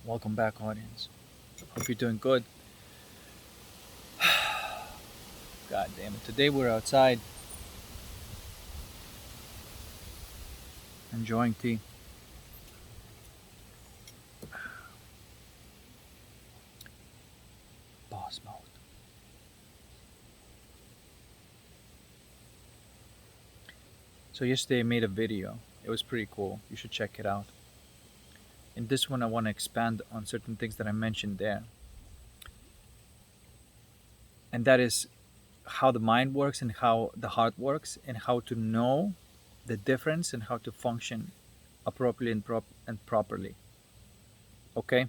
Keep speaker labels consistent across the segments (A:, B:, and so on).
A: Welcome back, audience. Hope you're doing good. God damn it. Today we're outside enjoying tea. Boss mode. So, yesterday I made a video. It was pretty cool. You should check it out. In this one, I want to expand on certain things that I mentioned there. And that is how the mind works and how the heart works, and how to know the difference and how to function appropriately and properly. Okay?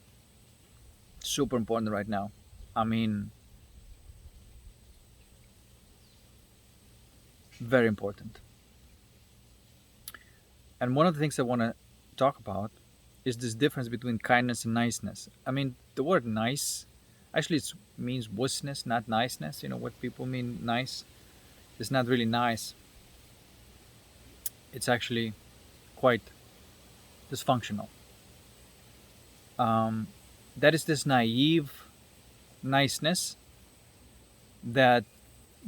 A: Super important right now. I mean, very important. And one of the things I want to talk about is this difference between kindness and niceness. I mean, the word nice actually it means wussness, not niceness. You know what people mean nice? It's not really nice. It's actually quite dysfunctional. Um, that is this naive niceness that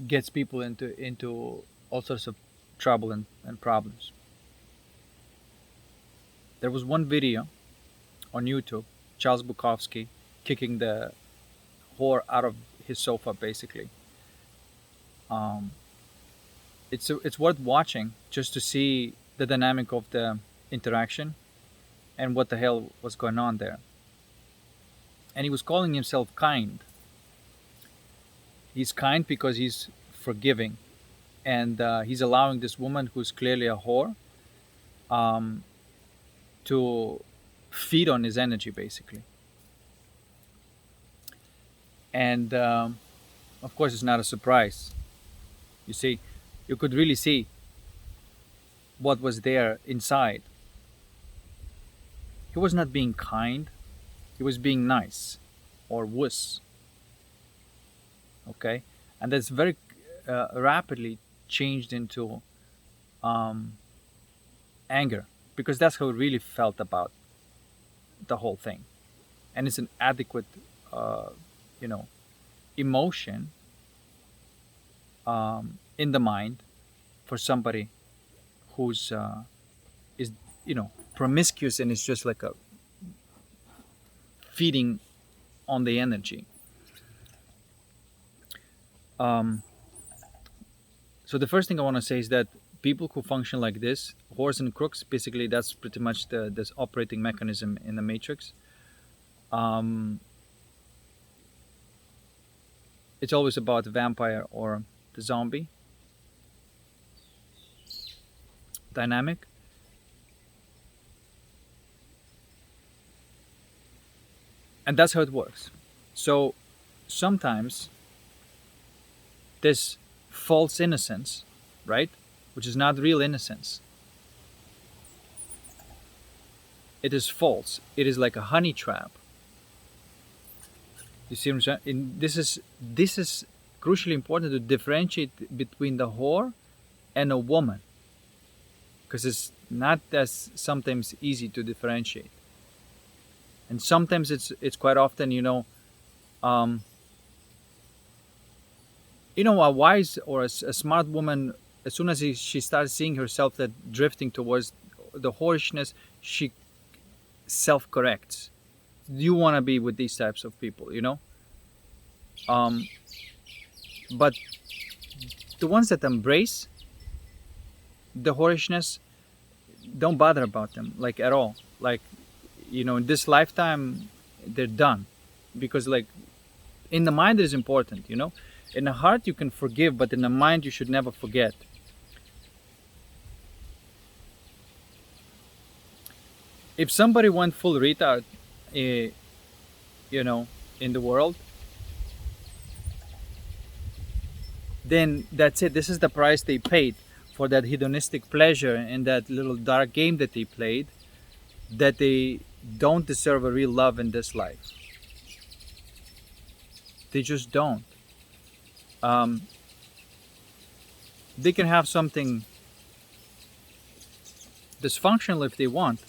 A: gets people into all sorts of trouble and problems. There was one video on YouTube, Charles Bukowski kicking the whore out of his sofa, basically. Um, it's worth watching just to see the dynamic of the interaction and what the hell was going on there. And he was calling himself kind. He's kind because he's forgiving, and he's allowing this woman who's clearly a whore um, to feed on his energy, basically. And of course, it's not a surprise. You see, you could really see what was there inside. He was not being kind, he was being nice or wuss. Okay? And that's very rapidly changed into um, anger, because that's how he really felt about the whole thing. And it's an adequate, uh, you know, emotion in the mind for somebody who's is promiscuous and is just like a feeding on the energy. Um, so the first thing I want to say is that people who function like this, whores and crooks, basically that's pretty much this operating mechanism in the matrix. Um, it's always about the vampire or the zombie dynamic. And that's how it works. So sometimes this false innocence, right, which is not real innocence, it is false. It is like a honey trap. You see what I'm saying? This is crucially important to differentiate between the whore and a woman, because it's not as sometimes easy to differentiate. And sometimes it's quite often, um, a wise or a smart woman, as soon as she starts seeing herself that drifting towards the whorishness, she self corrects. You want to be with these types of people, but the ones that embrace the whorishness, don't bother about them, like, at all. Like, in this lifetime they're done, because, like, in the mind it is important, in the heart you can forgive, but in the mind you should never forget. If somebody went full retard, in the world, then that's it. This is the price they paid for that hedonistic pleasure and that little dark game that they played, that they don't deserve a real love in this life. They just don't. They can have something dysfunctional if they want,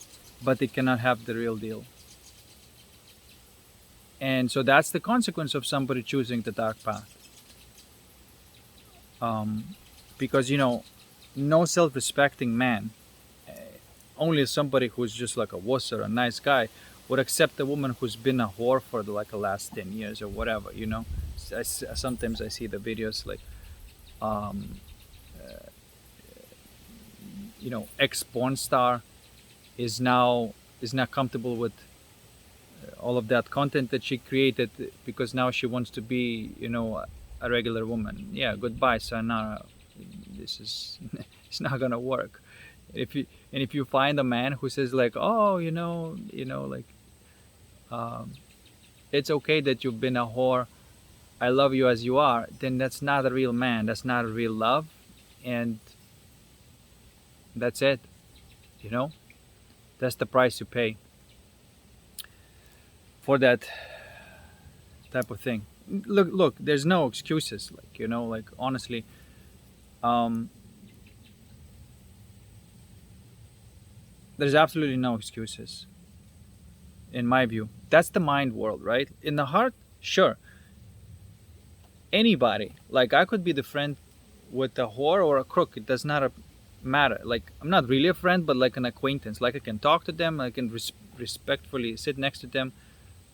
A: but they cannot have the real deal. And so that's the consequence of somebody choosing the dark path. um, because no self-respecting man, only somebody who's just like a wuss or a nice guy, would accept a woman who's been a whore for like the last 10 years or whatever. Sometimes I see the videos like, um, ex porn star is now is not comfortable with all of that content that she created, because now she wants to be, a regular woman. Yeah, goodbye, sayonara. This is it's not gonna work. If you find a man who says like, oh, like, um, it's okay that you've been a whore, I love you as you are, then that's not a real man. That's not a real love, and that's it. You know, that's the price you pay for that type of thing. Look. There's no excuses. Like, like, honestly, um, there's absolutely no excuses in my view. That's the mind world, right? In the heart, sure, anybody. Like, I could be the friend with a whore or a crook. It does not matter. Like, I'm not really a friend, but like an acquaintance. Like, I can talk to them. I can respectfully sit next to them.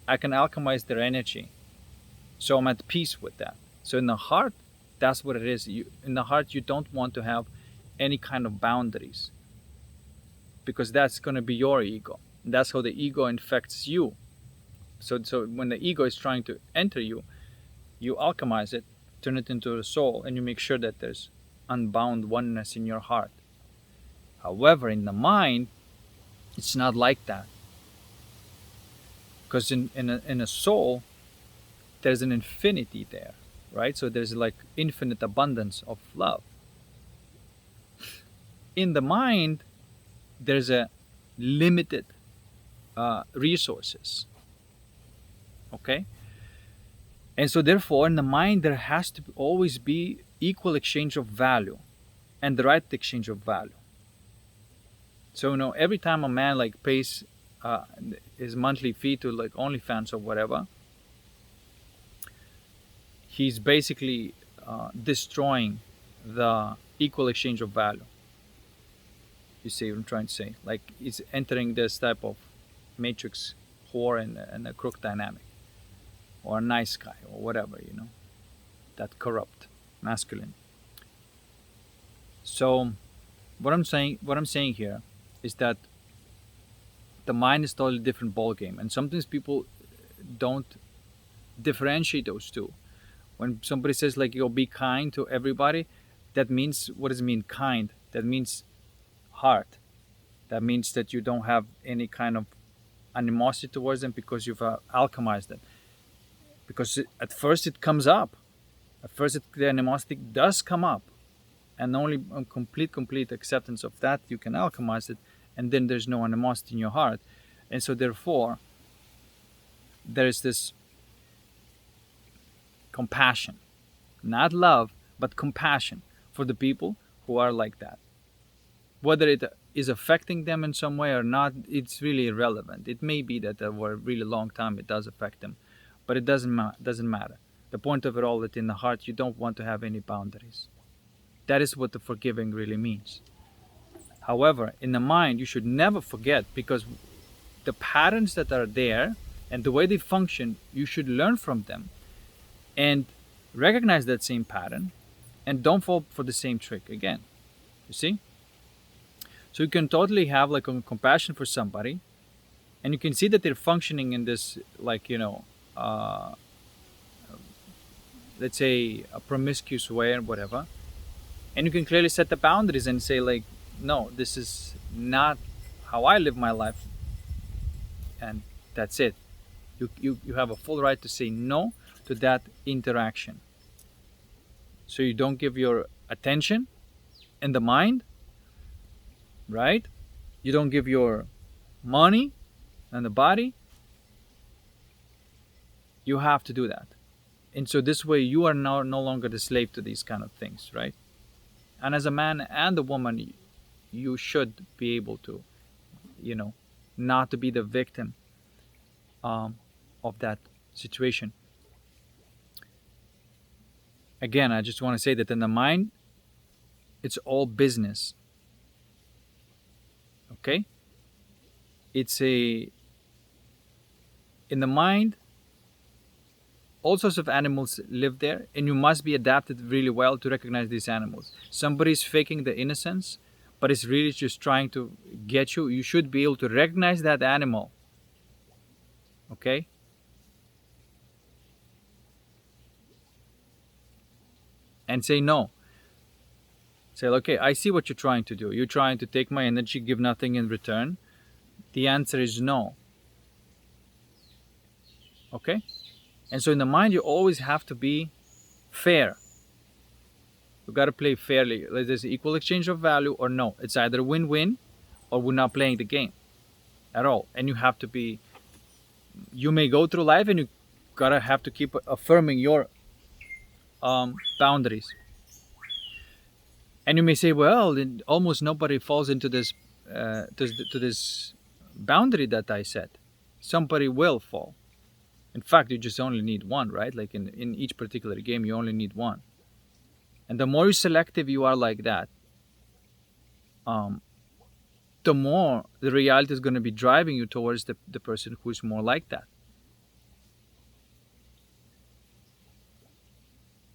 A: I can alchemize their energy. So I'm at peace with that. So in the heart, that's what it is. In the heart, you don't want to have any kind of boundaries, because that's going to be your ego. That's how the ego infects you. So when the ego is trying to enter you, you alchemize it, turn it into a soul, and you make sure that there's unbound oneness in your heart. However, in the mind, it's not like that, because in a soul, there's an infinity there, right? So there's like infinite abundance of love. In the mind, there's a limited resources. Okay, and so therefore, in the mind, there has to always be equal exchange of value, and the right exchange of value. So every time a man like pays uh, his monthly fee to like OnlyFans or whatever, he's basically destroying the equal exchange of value. You see what I'm trying to say? Like, he's entering this type of matrix whore and a crook dynamic, or a nice guy, or whatever, that corrupt masculine. So what I'm saying here is that the mind is totally different ball game, and sometimes people don't differentiate those two. When somebody says like, you'll be kind to everybody, that means, what does it mean, kind? That means heart. That means that you don't have any kind of animosity towards them, because you've alchemized them. Because at first it comes up. At first the animosity does come up, and only on complete acceptance of that you can alchemize it, and then there's no animosity in your heart. And so therefore, there is this compassion, not love, but compassion for the people who are like that. Whether it is affecting them in some way or not, it's really irrelevant. It may be that over a really long time it does affect them, but it doesn't matter. The point of it all, that in the heart you don't want to have any boundaries. That is what the forgiving really means. However, in the mind, you should never forget, because the patterns that are there and the way they function, you should learn from them and recognize that same pattern, and don't fall for the same trick again. You see? So you can totally have like a compassion for somebody, and you can see that they're functioning in this, like, uh, let's say a promiscuous way or whatever, and you can clearly set the boundaries and say like, no, this is not how I live my life, and that's it. You have a full right to say no to that interaction. So you don't give your attention in the mind, right? You don't give your money and the body. You have to do that. And so this way you are now no longer the slave to these kind of things, right? And as a man and a woman, you should be able to, not to be the victim, um, of that situation. Again, I just want to say that in the mind, it's all business. Okay? It's a In the mind, all sorts of animals live there, and you must be adapted really well to recognize these animals. Somebody's faking the innocence, but it's really just trying to get you. You should be able to recognize that animal. Okay? And say no. Say, okay, I see what you're trying to do. You're trying to take my energy, give nothing in return. The answer is no. Okay? And so in the mind, you always have to be fair. You got to play fairly. There's equal exchange of value or no. It's either win-win or we're not playing the game at all. And you have to be, you may go through life and you gotta have to keep affirming your boundaries. And you may say, well, then almost nobody falls into this to this boundary that I set. Somebody will fall. In fact, you just only need one, right? Like in each particular game, you only need one. And the more selective you are like that, the more the reality is going to be driving you towards the person who's more like that.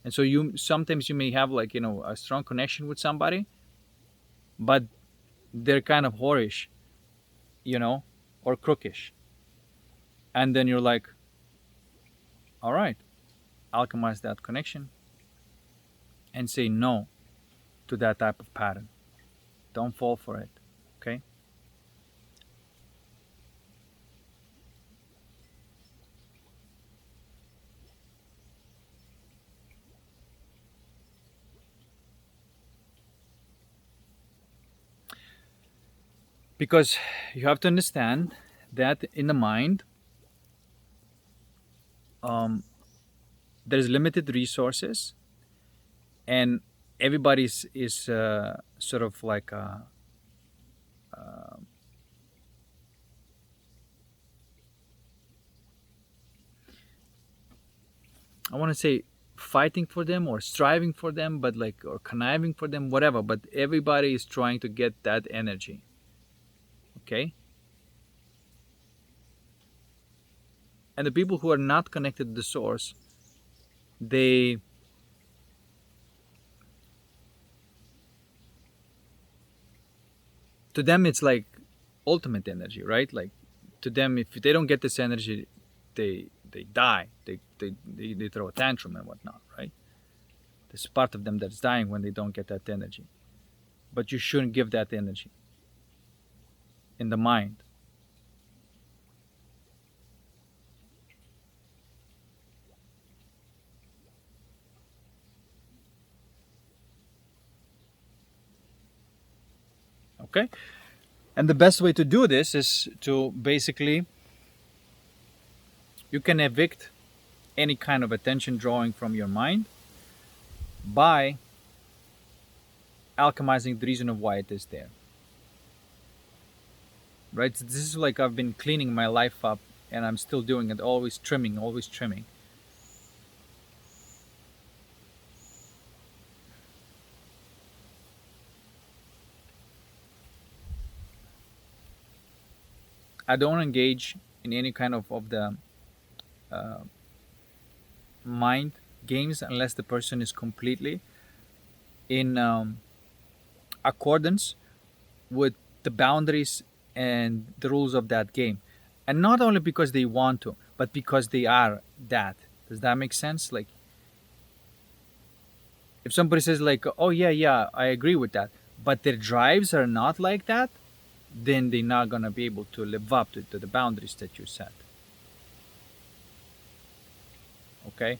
A: And so you sometimes you may have like a strong connection with somebody, but they're kind of whorish, or crookish. And then you're like, all right, alchemize that connection and say no to that type of pattern. Don't fall for it. Okay? Because you have to understand that in the mind, there's limited resources, and everybody's is sort of like I want to say fighting for them or striving for them, but like or conniving for them, whatever. But everybody is trying to get that energy. Okay. And the people who are not connected to the source, they to them it's like ultimate energy, right? Like to them, if they don't get this energy, they die. They throw a tantrum and whatnot, right? There's part of them that's dying when they don't get that energy. But you shouldn't give that energy in the mind. Okay? And the best way to do this is to basically, you can evict any kind of attention drawing from your mind by alchemizing the reason of why it is there. Right? So this is like I've been cleaning my life up and I'm still doing it, always trimming, always trimming. I don't engage in any kind of the mind games unless the person is completely in accordance with the boundaries and the rules of that game. And not only because they want to, but because they are that. Does that make sense? Like, if somebody says like, oh yeah, I agree with that, but their drives are not like that, then they're not gonna be able to live up to the boundaries that you set. Okay?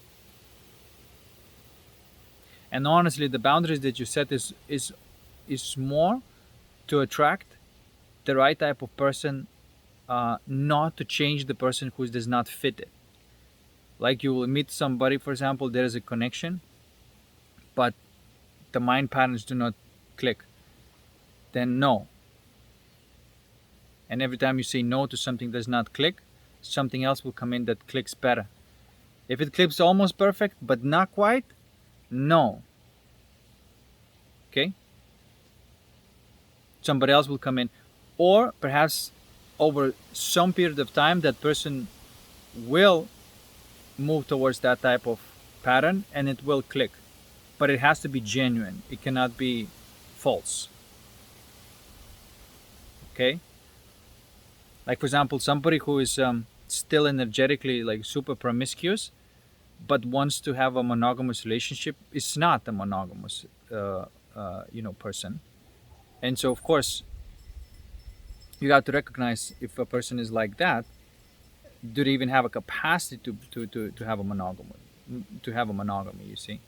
A: And honestly, the boundaries that you set is more to attract the right type of person, not to change the person who does not fit it. Like you will meet somebody, for example, there is a connection, but the mind patterns do not click. Then no. And every time you say no to something that does not click, something else will come in that clicks better. If it clicks almost perfect but not quite, no. Okay, somebody else will come in, or perhaps over some period of time that person will move towards that type of pattern and it will click, but it has to be genuine, it cannot be false. Okay, like for example, somebody who is still energetically like super promiscuous but wants to have a monogamous relationship is not a monogamous person. And so of course you have to recognize if a person is like that, do they even have a capacity to have a monogamy, you see.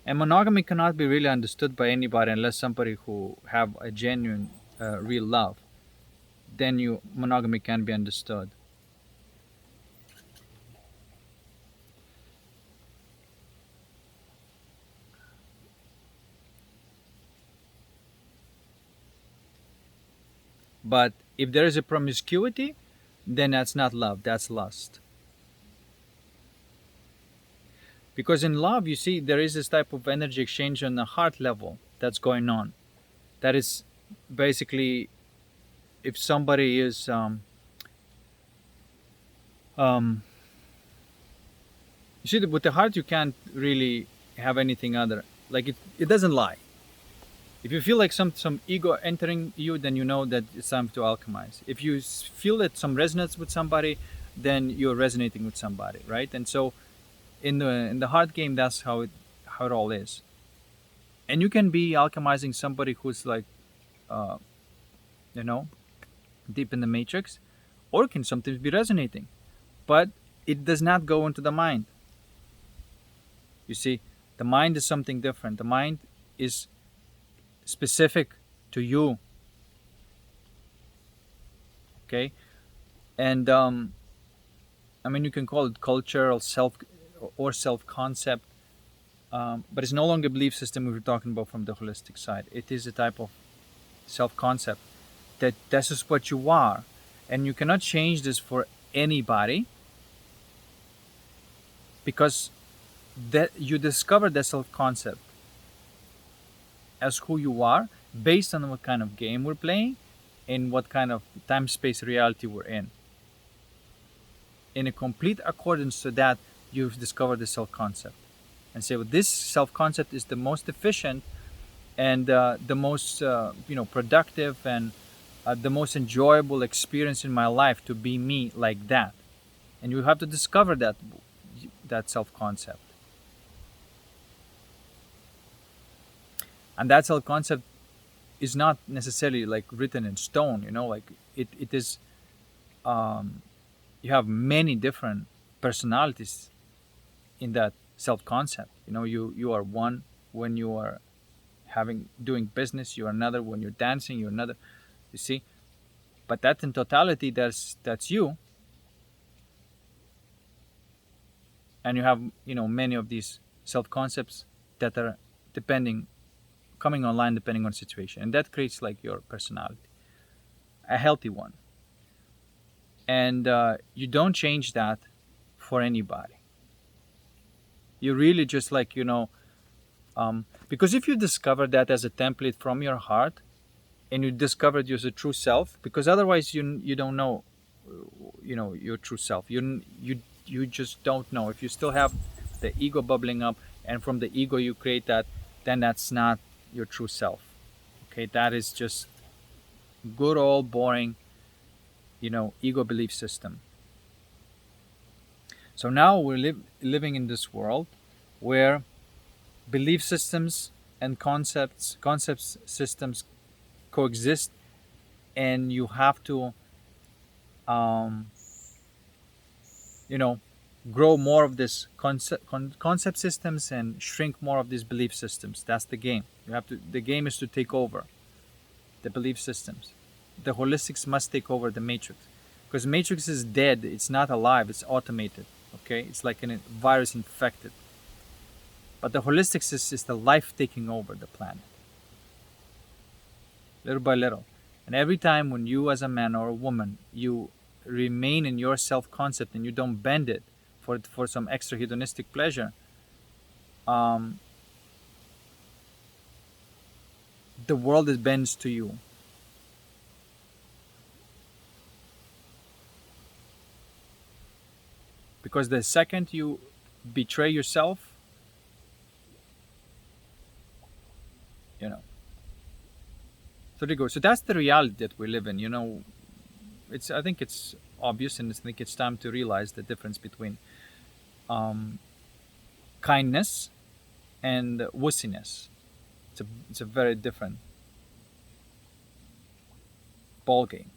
A: And monogamy cannot be really understood by anybody unless somebody who have a genuine real love, then you monogamy can be understood. But if there is a promiscuity, then that's not love, that's lust. Because in love, you see, there is this type of energy exchange on the heart level that's going on. That is basically, if somebody is um, you see, with the heart you can't really have anything other, like it doesn't lie. If you feel like some ego entering you, then you know that it's time to alchemize. If you feel that some resonance with somebody, then you're resonating with somebody, right? And so in the heart game, that's how it all is. And you can be alchemizing somebody who's like uh, you know deep in the matrix, or it can sometimes be resonating, but it does not go into the mind. You see, the mind is something different. The mind is specific to you. Okay, and I mean, you can call it culture or self concept, but it's no longer a belief system we were talking about from the holistic side. It is a type of self concept that this is what you are, and you cannot change this for anybody, because that you discover the self concept as who you are based on what kind of game we're playing and what kind of time space reality we're in. In a complete accordance to that, you've discovered the self concept and say, well, this self concept is the most efficient and the most productive and the most enjoyable experience in my life to be me like that. And you have to discover that self concept. And that self concept is not necessarily like written in stone, like it is you have many different personalities in that self concept. You are one when you are doing business, you're another when you're dancing, you're another, you see. But that in totality, that's you. And you have many of these self concepts that are depending coming online depending on situation, and that creates like your personality, a healthy one. And you don't change that for anybody. You really just like because if you discover that as a template from your heart, and you discovered you as a true self, because otherwise you don't know your true self. You just don't know. If you still have the ego bubbling up, and from the ego you create that, then that's not your true self. Okay, that is just good old boring ego belief system. So now we're living in this world where belief systems and concepts systems coexist, and you have to um, grow more of this concept systems and shrink more of these belief systems. That's the game. The game is to take over the belief systems. The holistics must take over the matrix, because matrix is dead. It's not alive. It's automated. Okay, it's like a virus infected. But the holistics is the life taking over the planet, little by little. And every time when you as a man or a woman, you remain in your self-concept and you don't bend it for some extra hedonistic pleasure, um, the world is bends to you. Because the second you betray yourself, you know. So there you go. So that's the reality that we live in. It's I think it's obvious, and I think it's time to realize the difference between um, kindness and wussiness. It's a very different ball game.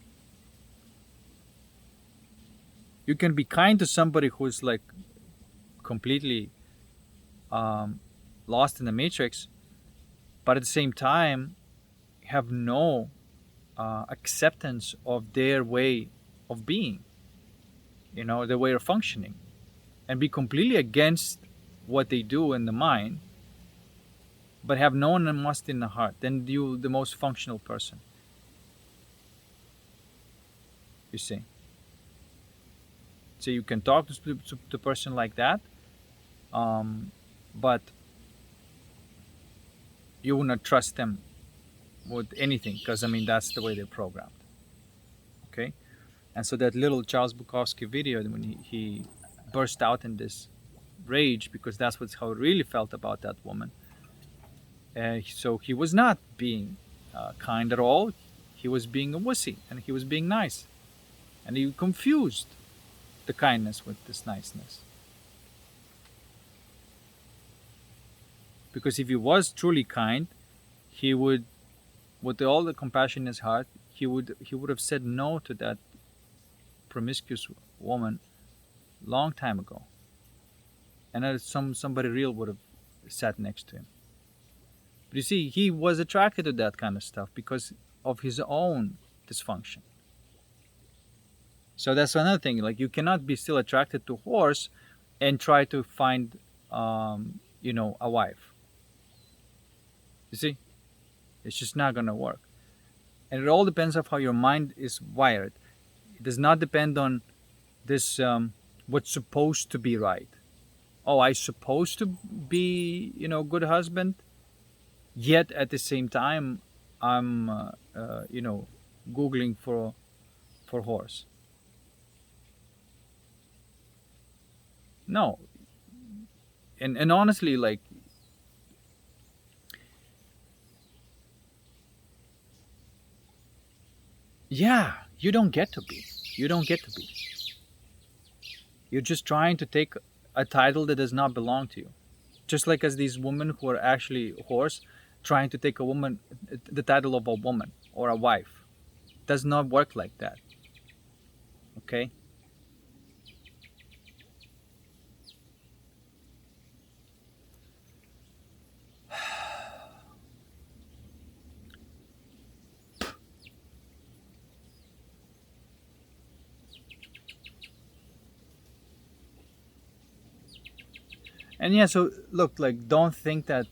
A: You can be kind to somebody who's like completely um, lost in the matrix, but at the same time have no acceptance of their way of being, their way of functioning, and be completely against what they do in the mind, but have no animosity in the heart. Then you, the most functional person. You see. So you can talk to the person like that, um, but you will not trust them with anything because I mean that's the way they're programmed. Okay, and so that little Charles Bukowski video when he burst out in this rage because that's what's how he really felt about that woman. So he was not being kind at all. He was being a wussy and he was being nice, and he confused the kindness with this niceness. Because if he was truly kind, he would, with all the compassion in his heart, he would have said no to that promiscuous woman long time ago, and that somebody real would have sat next to him. But you see, he was attracted to that kind of stuff because of his own dysfunction. So that's another thing. Like you cannot be still attracted to horse and try to find, a wife. You see, it's just not gonna work. And it all depends on how your mind is wired. It does not depend on this what's supposed to be right. Oh, I supposed to be, good husband. Yet at the same time, I'm, googling for horse. No, and honestly, like yeah, you don't get to be. You don't get to be. You're just trying to take a title that does not belong to you. Just like as these women who are actually whores trying to take the title of a woman or a wife. It does not work like that. Okay? And yeah, so look, like, don't think that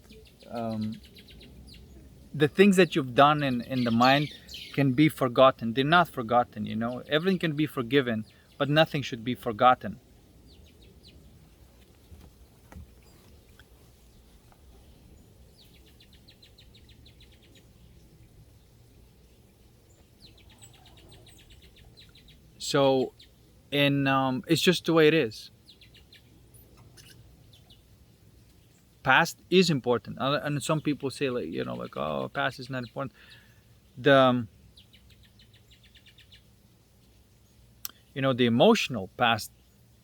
A: um, the things that you've done in the mind can be forgotten. They're not forgotten, Everything can be forgiven, but nothing should be forgotten. So, it's just the way it is. Past is important, and some people say like oh, past is not important. The the emotional past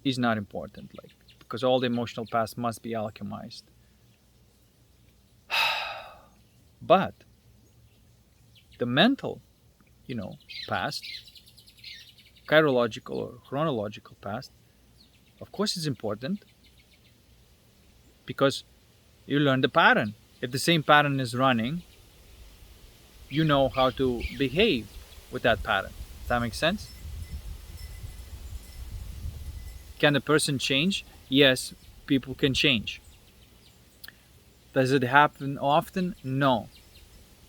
A: is not important, like because all the emotional past must be alchemized. But the mental, past, chirological or chronological past, of course, is important because you learn the pattern. If the same pattern is running, you know how to behave with that pattern. Does that make sense? Can the person change? Yes, people can change. Does it happen often? No.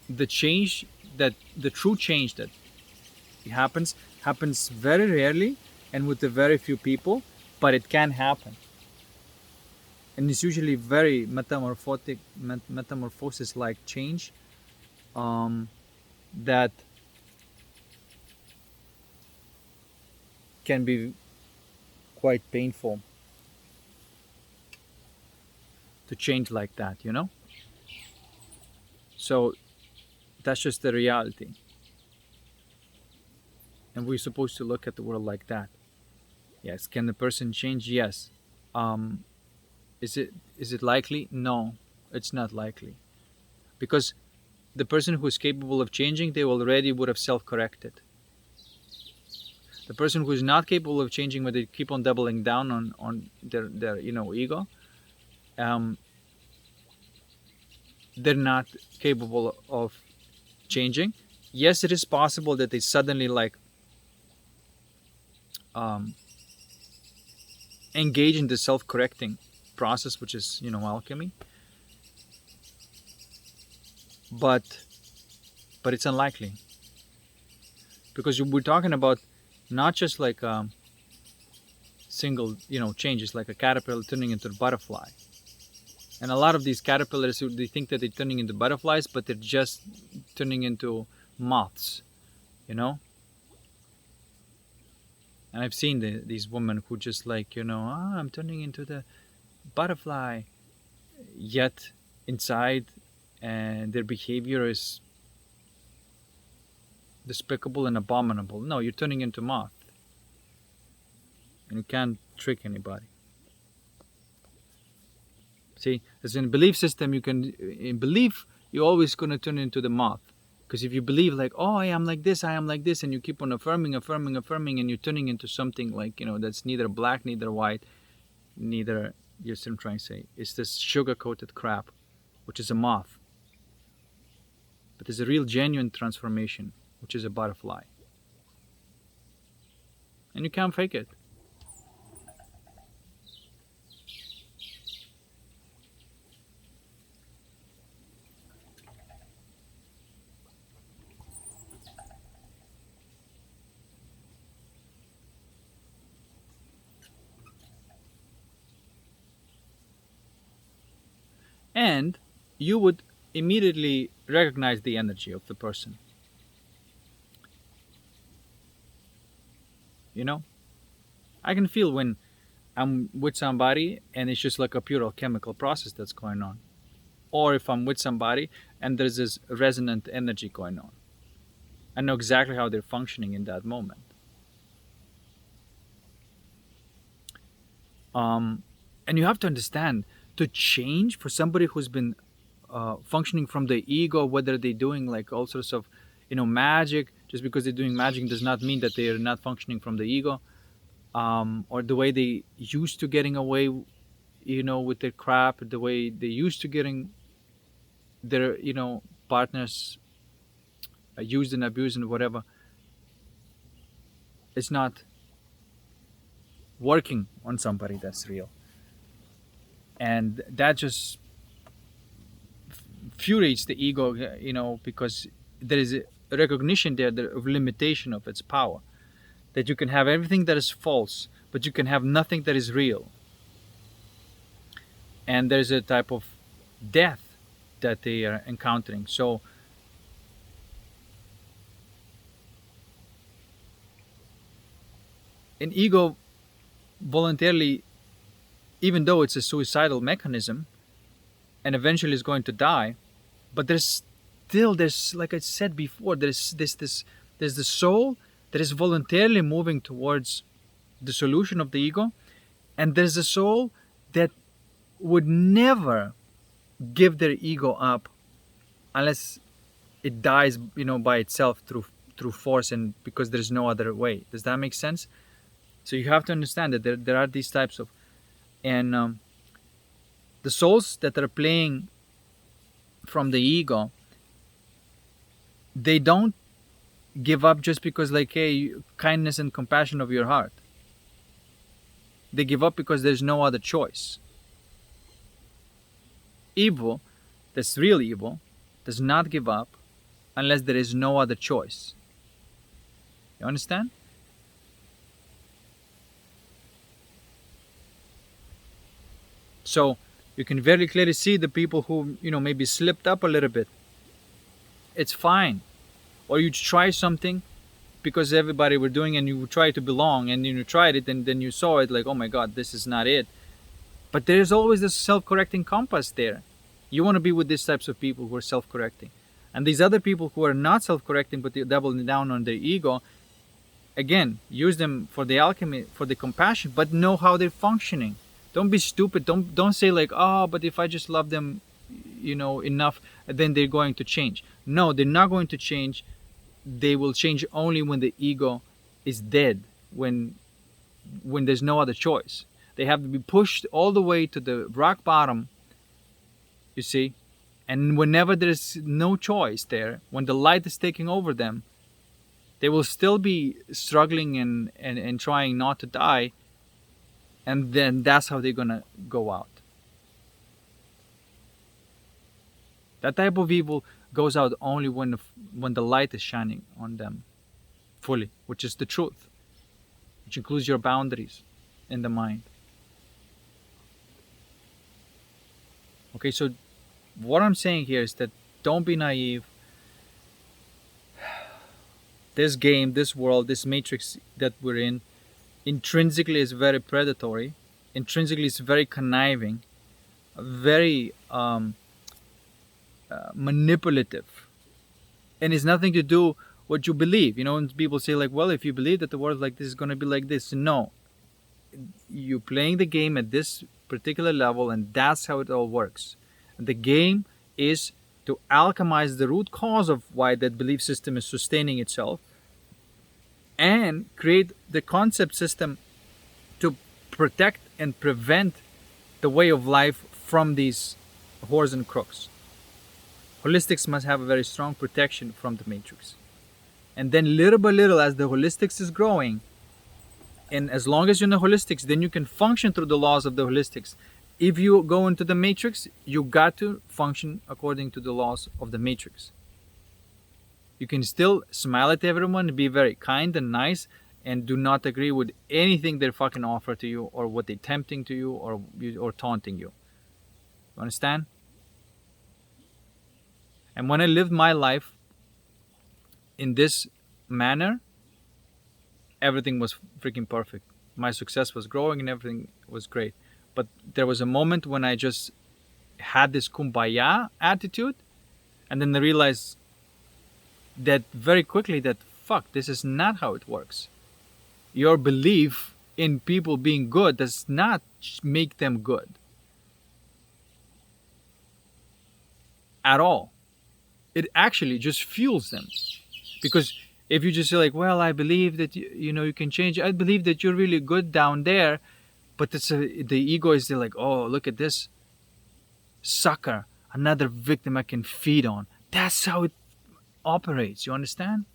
A: The true change that happens Happens very rarely and with a very few people, but it can happen. And it's usually very metamorphosis like change, um, that can be quite painful to change like that, you know? So that's just the reality. And we're supposed to look at the world like that. Yes. Can the person change? Yes. Um, is it likely? No, it's not likely. Because the person who is capable of changing, they already would have self-corrected. The person who is not capable of changing, but they keep on doubling down on their ego, um, they're not capable of changing. Yes, it is possible that they suddenly like um, engage in the self-correcting process, which is alchemy, but it's unlikely, because we're talking about not just like single changes, like a caterpillar turning into a butterfly. And a lot of these caterpillars, they think that they're turning into butterflies, but they're just turning into moths, you know. And I've seen these women who just like, I'm turning into the butterfly, yet inside, and their behavior is despicable and abominable. No, you're turning into moth, and you can't trick anybody. See, as in belief system, in belief, you're always going to turn into the moth. Because if you believe like, oh, I am like this, I am like this, and you keep on affirming, affirming, affirming, and you're turning into something like, that's neither black, neither white, neither, yes, I'm trying to say, it's this sugar-coated crap, which is a moth. But there's a real genuine transformation, which is a butterfly. And you can't fake it. And you would immediately recognize the energy of the person. You know, I can feel when I'm with somebody and it's just like a pure alchemical process that's going on. Or if I'm with somebody and there's this resonant energy going on. I know exactly how they're functioning in that moment. And you have to understand, to change for somebody who's been functioning from the ego, whether they're doing like all sorts of, magic, just because they're doing magic does not mean that they are not functioning from the ego, or the way they used to getting away, with their crap, the way they used to getting their, partners used and abused and whatever. It's not working on somebody that's real. And that just infuriates the ego, because there is a recognition there of limitation of its power. That you can have everything that is false, but you can have nothing that is real. And there's a type of death that they are encountering. So an ego voluntarily, even though it's a suicidal mechanism and eventually is going to die, but there's like I said before, there's the soul that is voluntarily moving towards the solution of the ego, and there's a soul that would never give their ego up unless it dies, by itself through force, and because there's no other way. Does that make sense? So you have to understand that there are these types of, and the souls that are playing from the ego, they don't give up just because like, hey, kindness and compassion of your heart. They give up because there's no other choice. Evil, that's real evil, does not give up unless there is no other choice. You understand? So you can very clearly see the people who, maybe slipped up a little bit. It's fine. Or you try something because everybody were doing, and you try to belong, and you tried it, and then you saw it like, oh my god, this is not it. But there's always this self-correcting compass there. You want to be with these types of people who are self-correcting. And these other people who are not self-correcting but they're doubling down on their ego, again, use them for the alchemy, for the compassion, but know how they're functioning. Don't be stupid. Don't say like, oh, but if I just love them, enough, then they're going to change. No, they're not going to change. They will change only when the ego is dead, when there's no other choice. They have to be pushed all the way to the rock bottom, you see. And whenever there's no choice there, when the light is taking over them, they will still be struggling and trying not to die. And then that's how they're going to go out. That type of evil goes out only when the light is shining on them fully, which is the truth, which includes your boundaries in the mind. Okay, so what I'm saying here is that don't be naive. This game, this world, this matrix that we're in, intrinsically is very predatory. Intrinsically is very conniving, very manipulative, and it's nothing to do what you believe. And people say like, well, if you believe that the world like this is going to be like this, no, you're playing the game at this particular level, and that's how it all works. The game is to alchemize the root cause of why that belief system is sustaining itself, and create the concept system to protect and prevent the way of life from these whores and crooks. Holistics must have a very strong protection from the matrix. And then little by little, as the holistics is growing, and as long as you're in the holistics, then you can function through the laws of the holistics. If you go into the matrix, you got to function according to the laws of the matrix. You can still smile at everyone, be very kind and nice, and do not agree with anything they fucking offer to you, or what they're tempting to you, or taunting you. You understand? And when I lived my life in this manner, everything was freaking perfect. My success was growing and everything was great. But there was a moment when I just had this kumbaya attitude, and then I realized that very quickly that, fuck, this is not how it works. Your belief in people being good does not make them good at all. It actually just fuels them. Because if you just say like, well, I believe that you can change. I believe that you're really good down there, but the ego is like, oh, look at this sucker, another victim I can feed on. That's how it operates. You understand?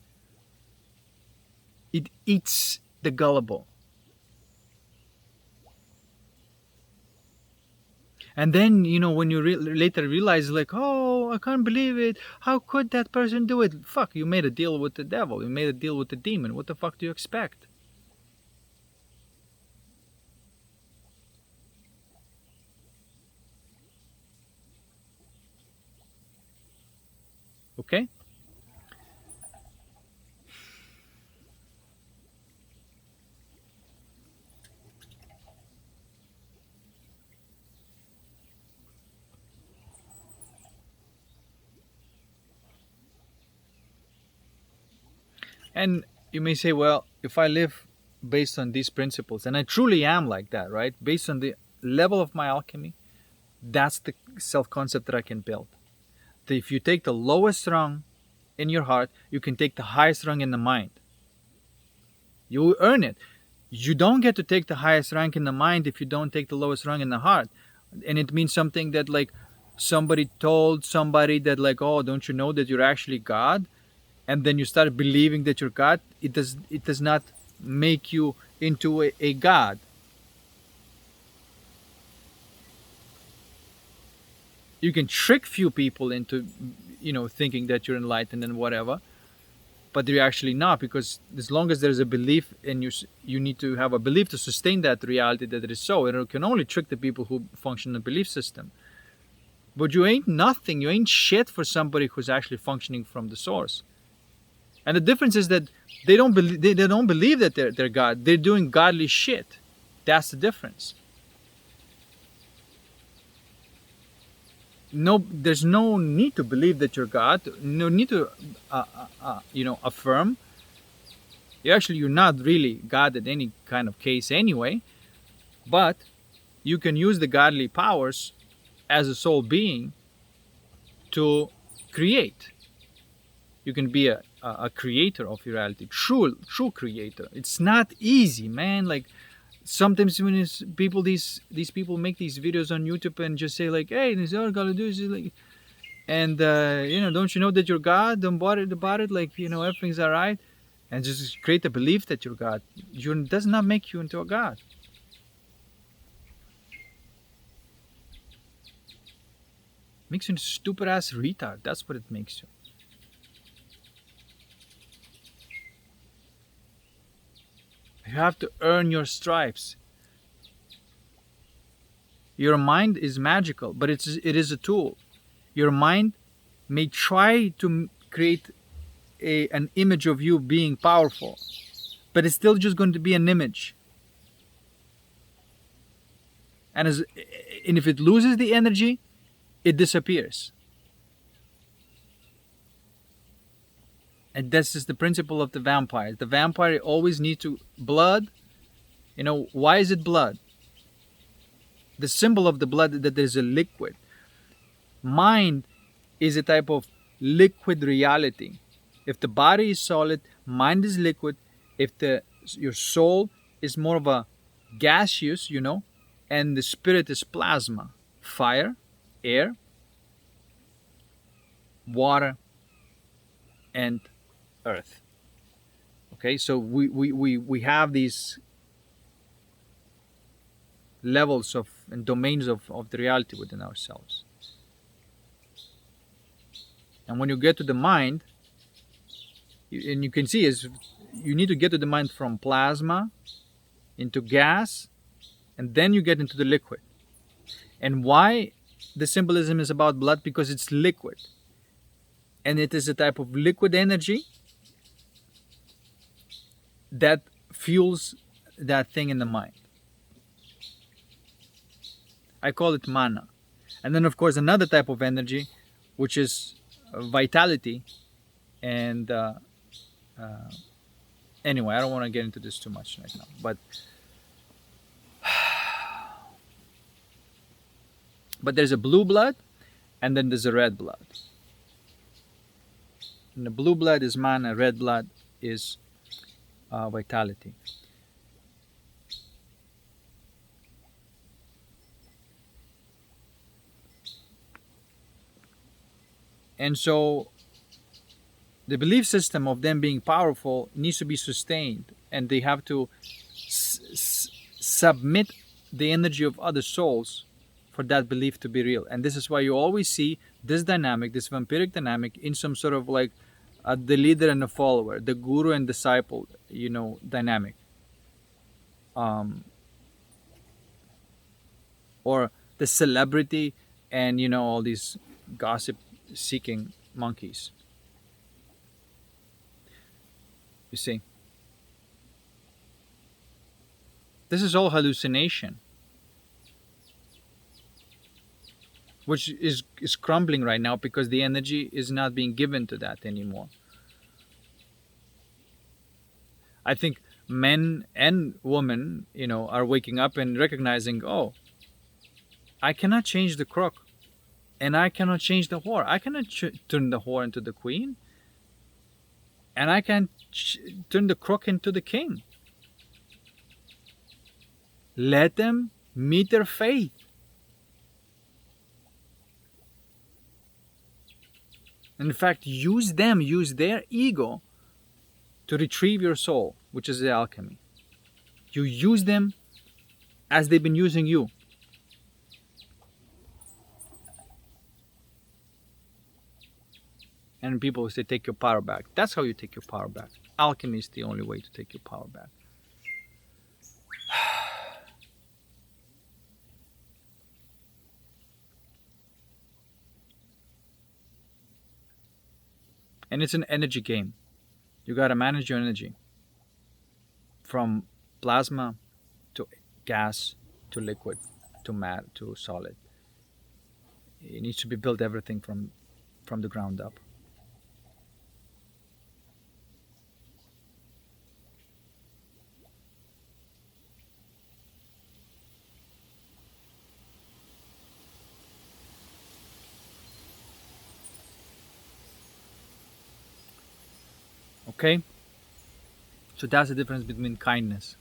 A: It eats the gullible. And then, when you later realize, like, oh, I can't believe it. How could that person do it? Fuck, you made a deal with the devil. You made a deal with the demon. What the fuck do you expect? Okay? And you may say, well, if I live based on these principles, and I truly am like that, right? Based on the level of my alchemy, that's the self-concept that I can build. That if you take the lowest rung in your heart, you can take the highest rung in the mind. You earn it. You don't get to take the highest rank in the mind if you don't take the lowest rung in the heart. And it means something that, like, somebody told somebody that, like, oh, don't you know that you're actually God? And then you start believing that you're God. It does not make you into a God. You can trick few people into thinking that you're enlightened and whatever, but you're actually not, because as long as there's a belief in you, you need to have a belief to sustain that reality that it is so. And it can only trick the people who function in a belief system. But you ain't nothing, you ain't shit for somebody who's actually functioning from the source. And the difference is that they don't believe that they're God. They're doing godly shit. That's the difference. No, there's no need to believe that you're God. No need to, affirm. You're not really God in any kind of case anyway. But you can use the godly powers as a soul being to create. You can be a creator of your reality, true creator. It's not easy, man. Like sometimes when these people make these videos on YouTube and just say like, hey, this is all I gotta do is like, and don't you know that you're God? Don't bother about it. Like, everything's all right, and just create a belief that you're God. It does not make you into a God. Makes you a stupid ass retard. That's what it makes you. You have to earn your stripes. Your mind is magical, but it is a tool. Your mind may try to create an image of you being powerful, but it's still just going to be an image. And if it loses the energy, it disappears. And this is the principle of the vampire. The vampire always needs blood. Why is it blood? The symbol of the blood is that there's a liquid. Mind is a type of liquid reality. If the body is solid, mind is liquid. If your soul is more of a gaseous, and the spirit is plasma, fire, air, water, and earth. Okay, so we have these levels of and domains of the reality within ourselves. And when you get to the mind, and you can see is you need to get to the mind from plasma into gas, and then you get into the liquid. And why the symbolism is about blood? Because it's liquid, and it is a type of liquid energy that fuels that thing in the mind. I call it mana. And then of course another type of energy, which is vitality. And anyway, I don't want to get into this too much right now, but there's a blue blood, and then there's a red blood. And the blue blood is mana, red blood is vitality. And so the belief system of them being powerful needs to be sustained, and they have to submit the energy of other souls for that belief to be real. And this is why you always see this dynamic, this vampiric dynamic, in some sort of like the leader and the follower, the guru and disciple, dynamic. Or the celebrity and all these gossip seeking monkeys. You see, this is all hallucination, which is crumbling right now because the energy is not being given to that anymore. I think men and women, are waking up and recognizing, oh, I cannot change the crook, and I cannot change the whore. I cannot turn the whore into the queen, and I can turn the crook into the king. Let them meet their fate. In fact, use their ego to retrieve your soul, which is the alchemy. You use them as they've been using you. And people say, take your power back. That's how you take your power back. Alchemy is the only way to take your power back. And it's an energy game. You got to manage your energy from plasma to gas to liquid to matter to solid. It needs to be built everything from the ground up. Okay? So that's the difference between kindness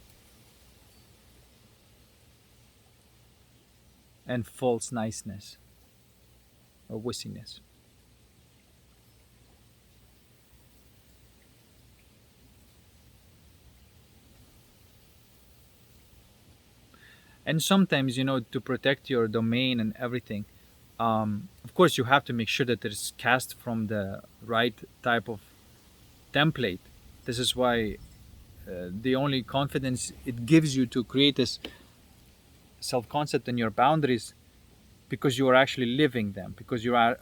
A: and false niceness or wissiness. And sometimes, to protect your domain and everything, of course, you have to make sure that it's cast from the right type of template. This is why the only confidence it gives you to create this self concept and your boundaries, because you are actually living them, because you are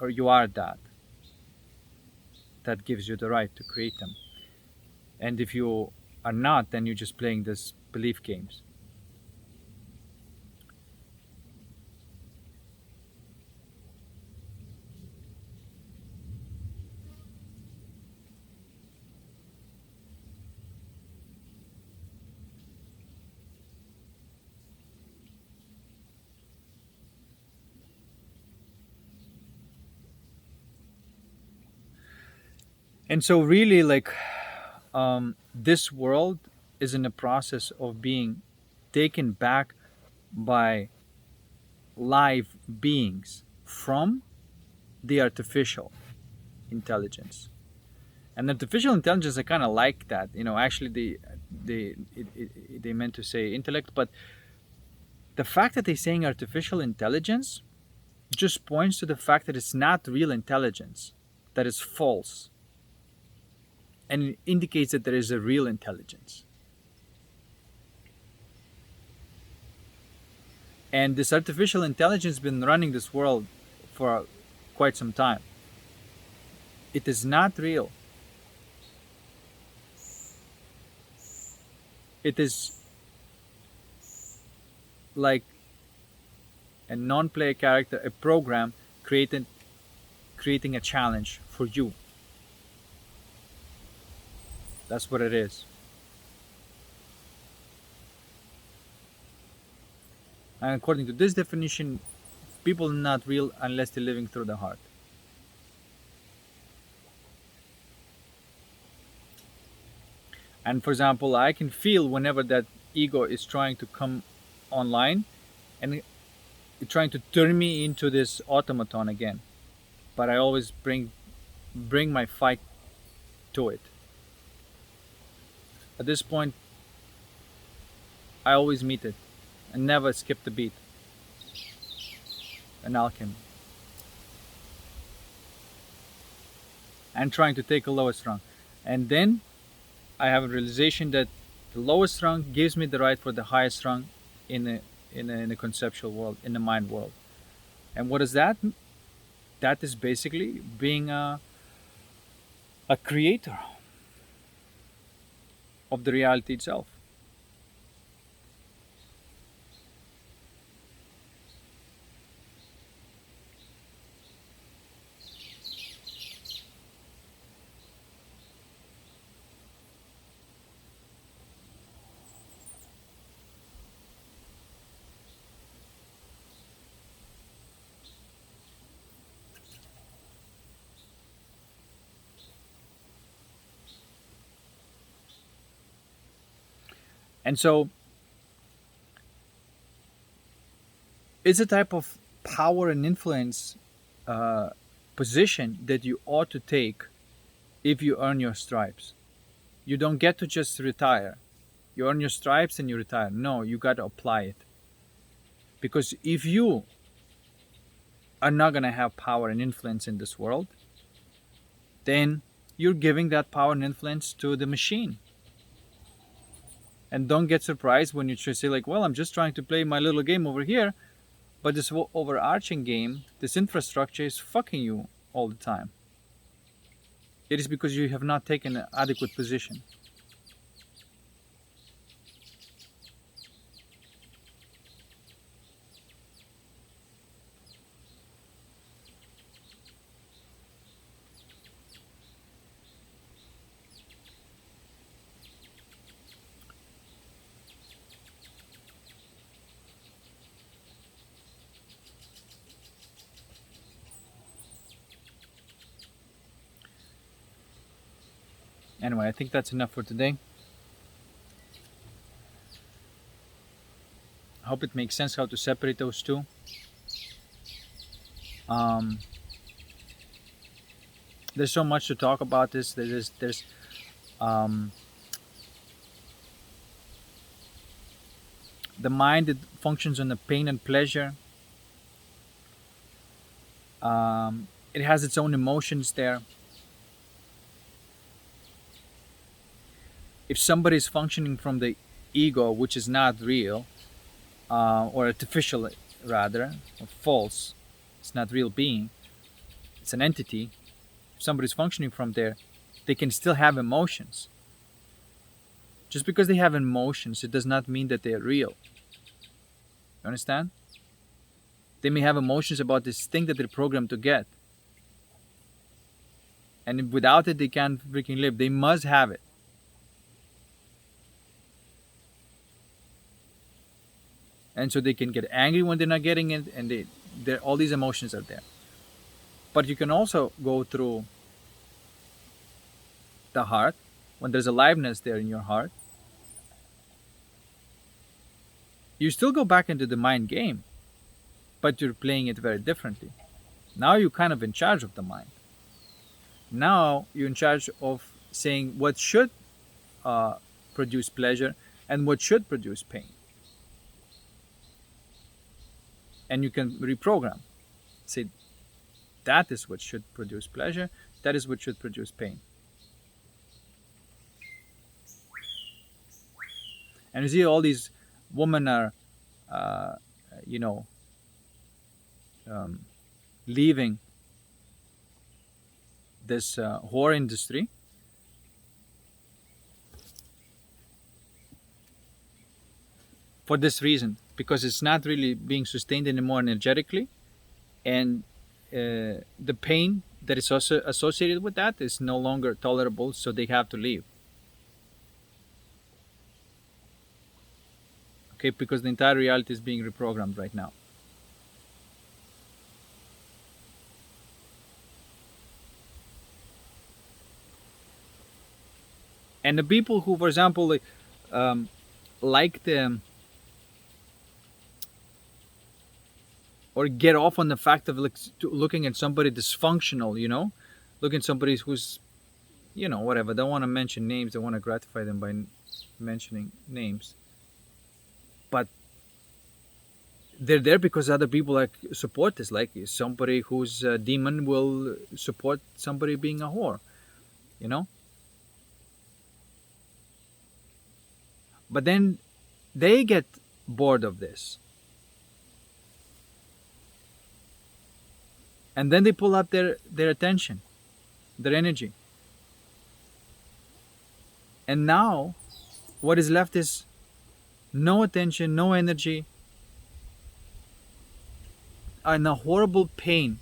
A: that gives you the right to create them. And if you are not, then you're just playing this belief games. And so, really, like, this world is in the process of being taken back by live beings from the artificial intelligence. And artificial intelligence, I kind of like that. Actually, they meant to say intellect, but the fact that they're saying artificial intelligence just points to the fact that it's not real intelligence, that is false, and it indicates that there is a real intelligence. And this artificial intelligence has been running this world for quite some time. It is not real. It is like a non-player character, a program creating a challenge for you. That's what it is. And according to this definition, people are not real unless they're living through the heart. And for example, I can feel whenever that ego is trying to come online and trying to turn me into this automaton again. But I always bring my fight to it. At this point, I always meet it and never skip the beat. An alchemy. And trying to take a lowest rung. And then I have a realization that the lowest rung gives me the right for the highest rung in a conceptual world, in the mind world. And what is that? That is basically being a creator of the reality itself. And so it's a type of power and influence position that you ought to take if you earn your stripes. You don't get to just retire. You earn your stripes and you retire. No, you got to apply it. Because if you are not going to have power and influence in this world, then you're giving that power and influence to the machine. And don't get surprised when you say like, well, I'm just trying to play my little game over here, but this overarching game, this infrastructure is fucking you all the time. It is because you have not taken an adequate position. Anyway, I think that's enough for today. I hope it makes sense how to separate those two. Um, there's so much to talk about this. There's um, the mind that functions on the pain and pleasure. It has its own emotions there. If somebody is functioning from the ego, which is not real, or artificial rather, or false, it's not real being, it's an entity. If somebody's functioning from there, they can still have emotions. Just because they have emotions, it does not mean that they are real. You understand? They may have emotions about this thing that they're programmed to get. And without it, they can't freaking live. They must have it. And so they can get angry when they're not getting it, and all these emotions are there. But you can also go through the heart when there's aliveness there in your heart. You still go back into the mind game, but you're playing it very differently. Now you're kind of in charge of the mind. Now you're in charge of saying what should produce pleasure and what should produce pain. And you can reprogram. Say, that is what should produce pleasure, that is what should produce pain. And you see all these women are, you know, leaving this whore industry for this reason, because it's not really being sustained anymore energetically, and the pain that is also associated with that is no longer tolerable, so they have to leave. Okay, because the entire reality is being reprogrammed right now. And the people who, for example, like the or get off on the fact of looking at somebody dysfunctional, looking at somebody who's, whatever. Don't want to mention names. Don't want to gratify them by mentioning names. But they're there because other people support this. Like somebody who's a demon will support somebody being a whore, But then they get bored of this. And then they pull up their attention, their energy. And now what is left is no attention, no energy, and a horrible pain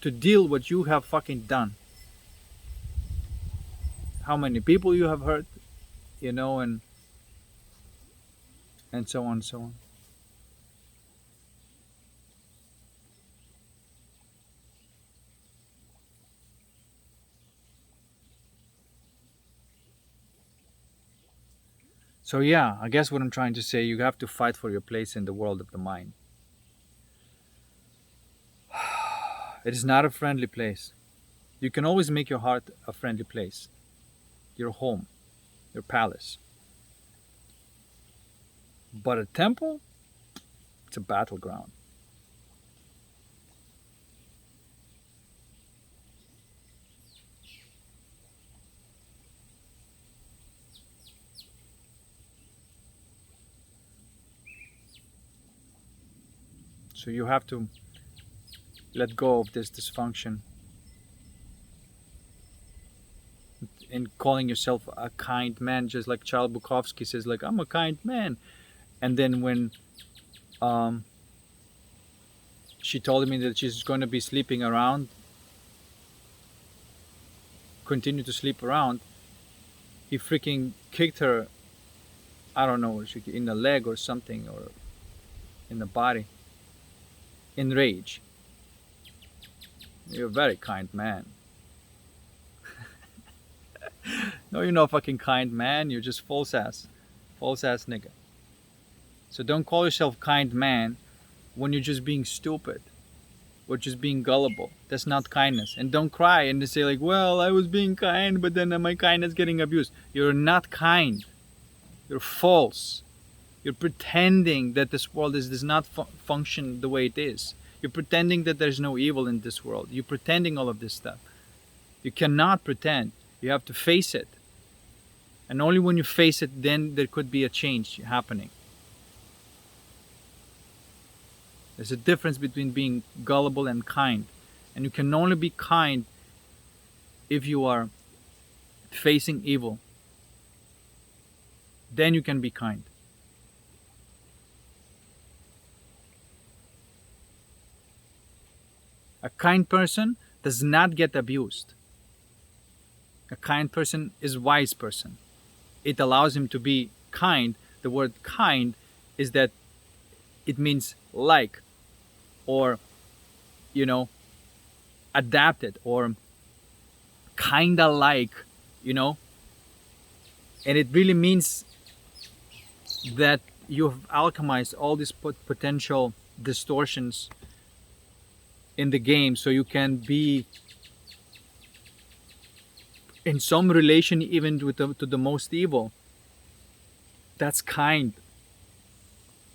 A: to deal what you have fucking done. How many people you have hurt, and so on and so on. So yeah, I guess what I'm trying to say, you have to fight for your place in the world of the mind. It is not a friendly place. You can always make your heart a friendly place. Your home, your palace. But a temple, it's a battleground. So you have to let go of this dysfunction in calling yourself a kind man, just like Charles Bukowski says, like, I'm a kind man. And then when um, she told me that she's going to be sleeping around, continue to sleep around, he freaking kicked her, I don't know, in the leg or something, or in the body, in rage. You're a very kind man. No, you're not fucking kind man, you're just false ass nigga. So don't call yourself kind man when you're just being stupid or just being gullible. That's not kindness. And don't cry and say like, well, I was being kind, but then my kindness getting abused. You're not kind. You're false. You're pretending that this world does not function the way it is. You're pretending that there's no evil in this world. You're pretending all of this stuff. You cannot pretend. You have to face it. And only when you face it, then there could be a change happening. There's a difference between being gullible and kind. And you can only be kind if you are facing evil. Then you can be kind. A kind person does not get abused. A kind person is a wise person. It allows him to be kind. The word kind is that it means like, or, adapted, or kinda like, and it really means that you've alchemized all these potential distortions in the game so you can be in some relation even with to the most evil. That's kind.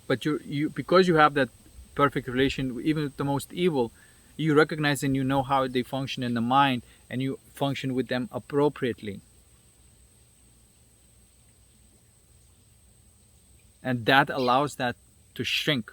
A: But you because you have that perfect relation even with the most evil, you recognize and you know how they function in the mind, and you function with them appropriately. And that allows that to shrink.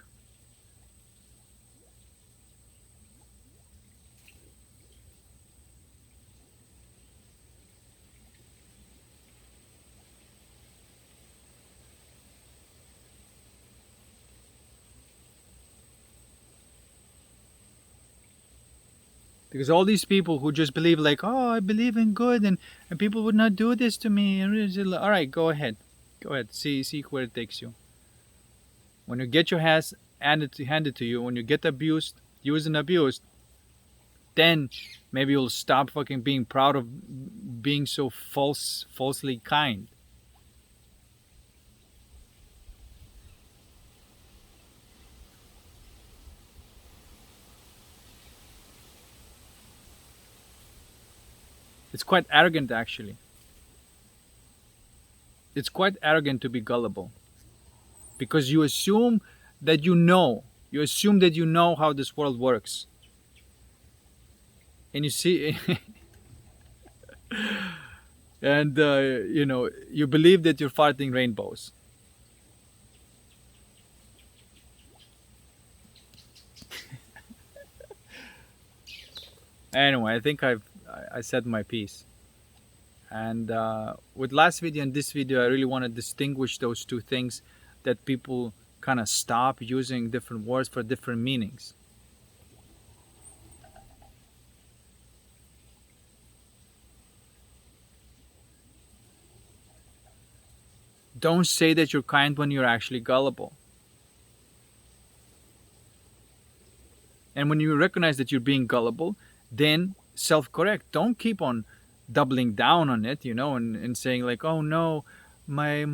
A: Because all these people who just believe like, oh, I believe in good, and people would not do this to me. And all right, go ahead. Go ahead. See where it takes you. When you get your ass handed to you, when you get abused, used and abused, then maybe you'll stop fucking being proud of being so falsely kind. It's quite arrogant, actually. It's quite arrogant to be gullible. Because you assume that you know. You assume that you know how this world works. And you see, and you believe that you're farting rainbows. Anyway, I think I said my piece. And with last video and this video, I really want to distinguish those two things, that people kind of stop using different words for different meanings. Don't say that you're kind when you're actually gullible. And when you recognize that you're being gullible, then self-correct. Don't keep on doubling down on it, and saying like, oh no, my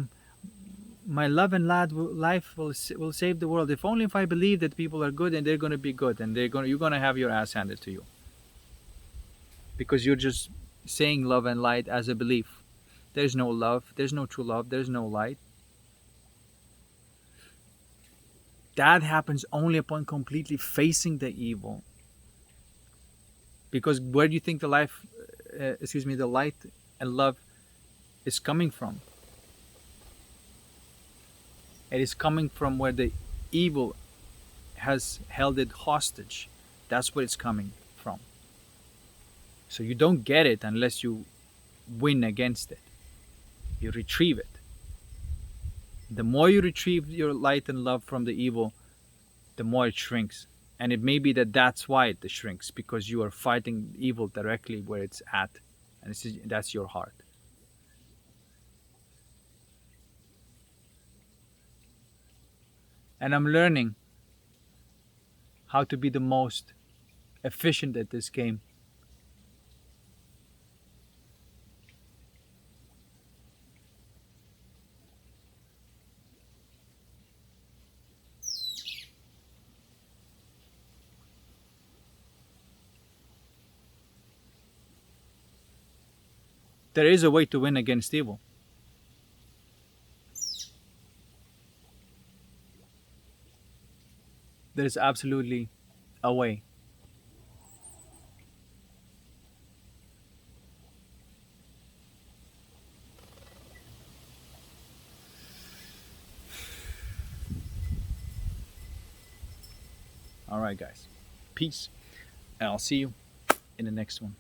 A: love and life will save the world. If only if I believe that people are good and they're going to be good, and you're going to have your ass handed to you. Because you're just saying love and light as a belief. There's no love, there's no true love, there's no light. That happens only upon completely facing the evil. Because where do you think the light and love is coming from? It is coming from where the evil has held it hostage. That's where it's coming from. So you don't get it unless you win against it. You retrieve it. The more you retrieve your light and love from the evil, the more it shrinks. And it may be that that's why it shrinks, because you are fighting evil directly where it's at, and that's your heart. And I'm learning how to be the most efficient at this game. There is a way to win against evil. There is absolutely a way. All right, guys. Peace. And I'll see you in the next one.